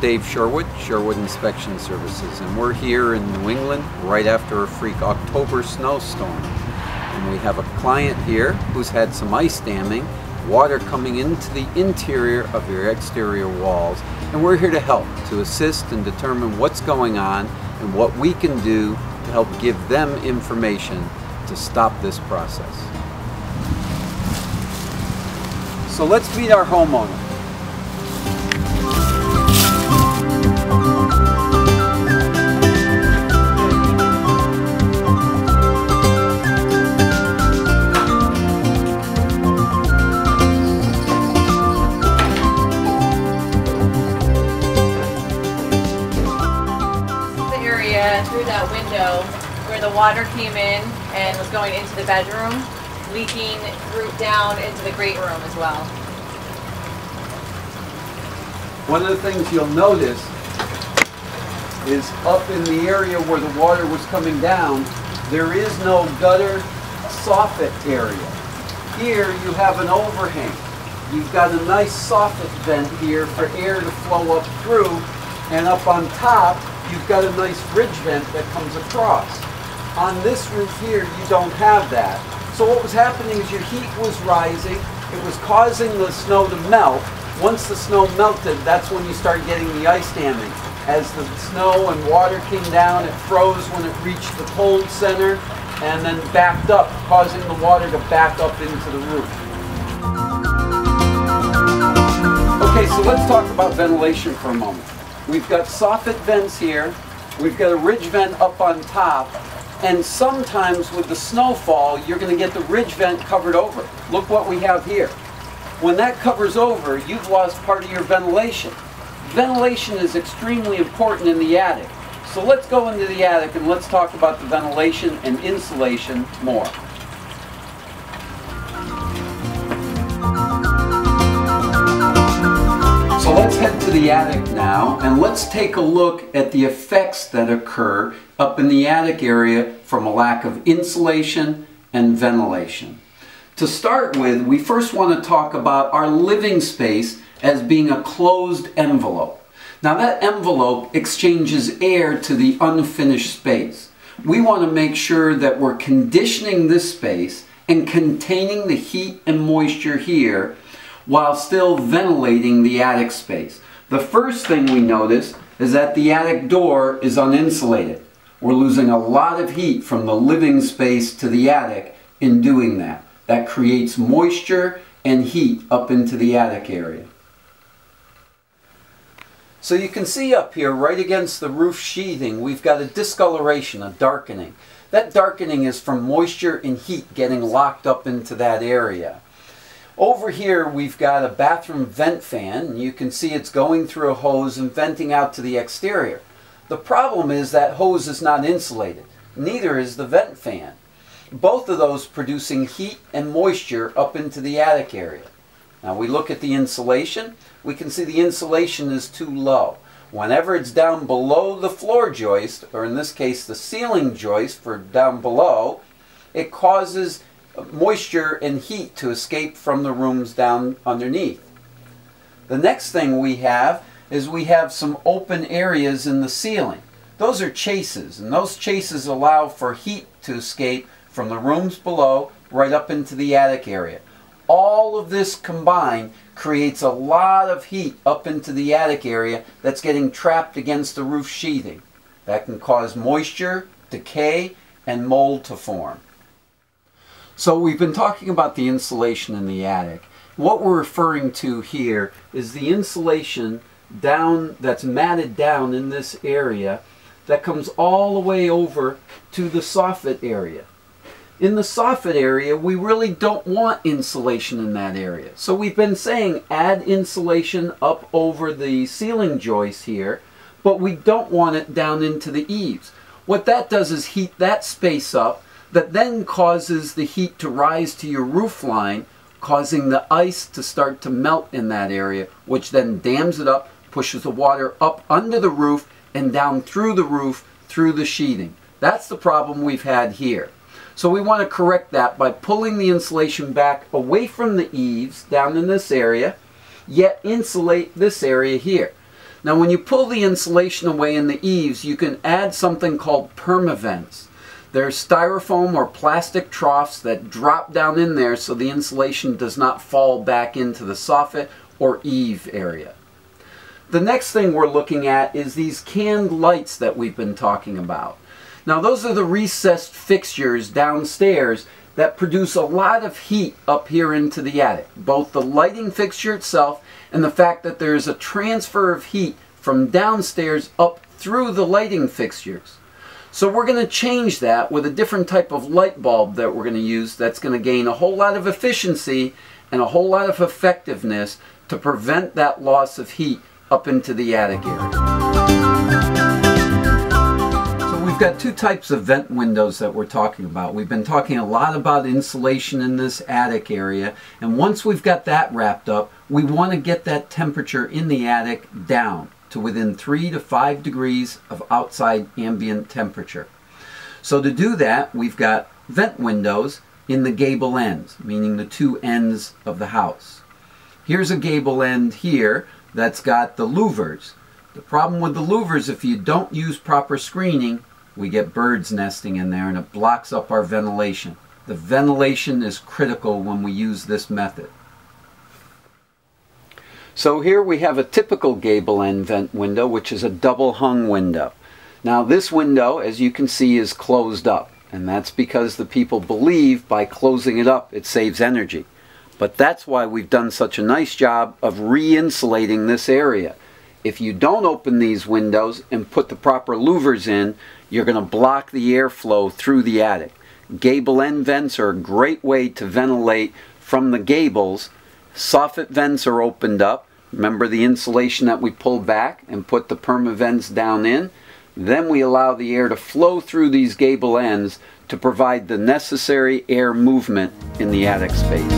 Dave Sherwood, Sherwood Inspection Services, and we're here in New England right after a freak October snowstorm. And we have a client here who's had some ice damming, water coming into the interior of your exterior walls, and we're here to help, to assist and determine what's going on and what we can do to help give them information to stop this process. So let's meet our homeowner. Through that window where the water came in and was going into the bedroom, leaking through down into the great room as well. One of the things you'll notice is up in the area where the water was coming down, there is no gutter soffit area. Here you have an overhang. You've got a nice soffit vent here for air to flow up through, and up on top you've got a nice ridge vent that comes across. On this roof here, you don't have that. So what was happening is your heat was rising. It was causing the snow to melt. Once the snow melted, that's when you start getting the ice damming. As the snow and water came down, it froze when it reached the cold center and then backed up, causing the water to back up into the roof. Okay, so let's talk about ventilation for a moment. We've got soffit vents here, we've got a ridge vent up on top, and sometimes with the snowfall you're going to get the ridge vent covered over. Look what we have here. When that covers over, you've lost part of your ventilation. Ventilation is extremely important in the attic. So let's go into the attic and let's talk about the ventilation and insulation more. So let's head to the attic now and let's take a look at the effects that occur up in the attic area from a lack of insulation and ventilation. To start with, we first want to talk about our living space as being a closed envelope. Now that envelope exchanges air to the unfinished space. We want to make sure that we're conditioning this space and containing the heat and moisture here while still ventilating the attic space. The first thing we notice is that the attic door is uninsulated. We're losing a lot of heat from the living space to the attic in doing that. That creates moisture and heat up into the attic area. So you can see up here right against the roof sheathing we've got a discoloration, a darkening. That darkening is from moisture and heat getting locked up into that area. Over here we've got a bathroom vent fan, and you can see it's going through a hose and venting out to the exterior. The problem is that hose is not insulated. Neither is the vent fan. Both of those producing heat and moisture up into the attic area. Now we look at the insulation, we can see the insulation is too low. Whenever it's down below the floor joist, or in this case the ceiling joist for down below, it causes moisture and heat to escape from the rooms down underneath. The next thing we have is we have some open areas in the ceiling. Those are chases, and those chases allow for heat to escape from the rooms below right up into the attic area. All of this combined creates a lot of heat up into the attic area that's getting trapped against the roof sheathing. That can cause moisture, decay, and mold to form. So we've been talking about the insulation in the attic. What we're referring to here is the insulation down that's matted down in this area that comes all the way over to the soffit area. In the soffit area, we really don't want insulation in that area. So we've been saying add insulation up over the ceiling joist here, but we don't want it down into the eaves. What that does is heat that space up, that then causes the heat to rise to your roof line, causing the ice to start to melt in that area, which then dams it up, pushes the water up under the roof and down through the roof, through the sheathing. That's the problem we've had here. So we want to correct that by pulling the insulation back away from the eaves down in this area, yet insulate this area here. Now when you pull the insulation away in the eaves, you can add something called permavents. They're styrofoam or plastic troughs that drop down in there so the insulation does not fall back into the soffit or eave area. The next thing we're looking at is these canned lights that we've been talking about. Now those are the recessed fixtures downstairs that produce a lot of heat up here into the attic. Both the lighting fixture itself and the fact that there is a transfer of heat from downstairs up through the lighting fixtures. So we're going to change that with a different type of light bulb that we're going to use that's going to gain a whole lot of efficiency and a whole lot of effectiveness to prevent that loss of heat up into the attic area. So we've got two types of vent windows that we're talking about. We've been talking a lot about insulation in this attic area, and once we've got that wrapped up, we want to get that temperature in the attic down to within 3 to 5 degrees of outside ambient temperature. So to do that, we've got vent windows in the gable ends, meaning the two ends of the house. Here's a gable end here that's got the louvers. The problem with the louvers, if you don't use proper screening, we get birds nesting in there and it blocks up our ventilation. The ventilation is critical when we use this method. So here we have a typical gable end vent window, which is a double hung window. Now this window, as you can see, is closed up, and that's because the people believe by closing it up it saves energy. But that's why we've done such a nice job of re-insulating this area. If you don't open these windows and put the proper louvers in, you're going to block the airflow through the attic. Gable end vents are a great way to ventilate from the gables. Soffit vents are opened up. Remember the insulation that we pulled back and put the permavents down in? Then we allow the air to flow through these gable ends to provide the necessary air movement in the attic space.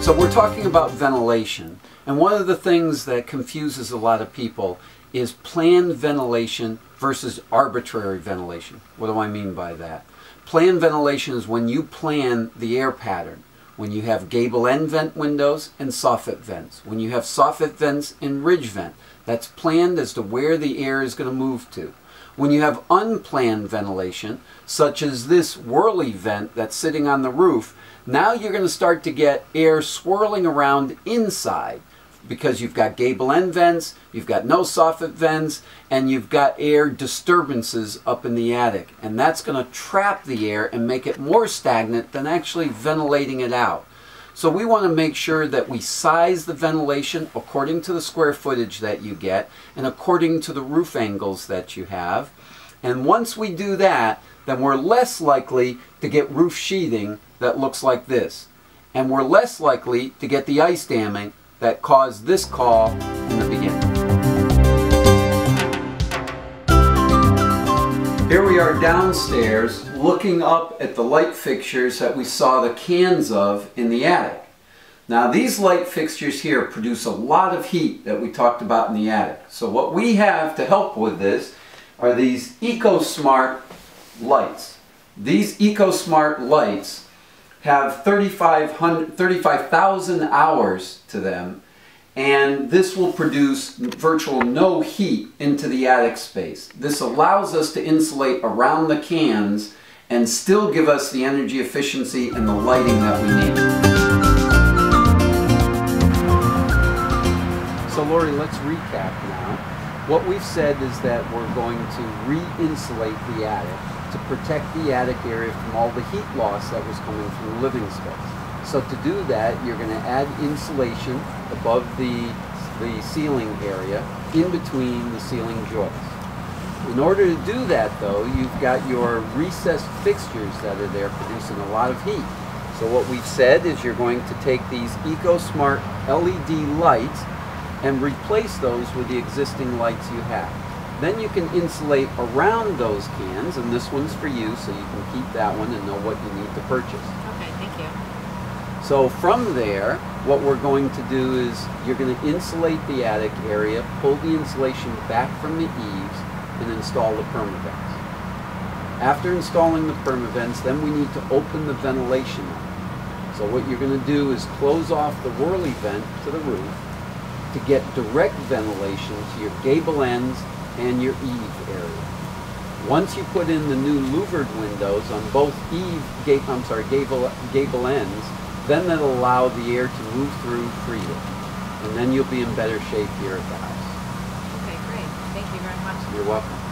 So we're talking about ventilation, and one of the things that confuses a lot of people is planned ventilation versus arbitrary ventilation. What do I mean by that? Planned ventilation is when you plan the air pattern, when you have gable end vent windows and soffit vents, when you have soffit vents and ridge vent. That's planned as to where the air is going to move to. When you have unplanned ventilation, such as this whirly vent that's sitting on the roof, now you're going to start to get air swirling around inside because you've got gable end vents, you've got no soffit vents, and you've got air disturbances up in the attic. And that's going to trap the air and make it more stagnant than actually ventilating it out. So we want to make sure that we size the ventilation according to the square footage that you get and according to the roof angles that you have. And once we do that, then we're less likely to get roof sheathing that looks like this. And we're less likely to get the ice damming that caused this call in the beginning. Here we are downstairs looking up at the light fixtures that we saw the cans of in the attic. Now these light fixtures here produce a lot of heat that we talked about in the attic. So what we have to help with this are these EcoSmart lights. These EcoSmart lights have 35,000 hours to them, and this will produce virtual no heat into the attic space. This allows us to insulate around the cans and still give us the energy efficiency and the lighting that we need. So Lori, let's recap now. What we've said is that we're going to re-insulate the attic to protect the attic area from all the heat loss that was coming from the living space. So to do that, you're going to add insulation above the ceiling area, in between the ceiling joists. In order to do that though, you've got your recessed fixtures that are there producing a lot of heat. So what we've said is you're going to take these EcoSmart LED lights and replace those with the existing lights you have. Then you can insulate around those cans, and this one's for you, so you can keep that one and know what you need to purchase. Okay, thank you. So from there, what we're going to do is you're going to insulate the attic area, pull the insulation back from the eaves, and install the permavents. After installing the permavents, then we need to open the ventilation up. So what you're going to do is close off the whirly vent to the roof to get direct ventilation to your gable ends and your eave area. Once you put in the new louvered windows on both gable ends, then that'll allow the air to move through freely. And then you'll be in better shape here at the house. Okay, great. Thank you very much. You're welcome.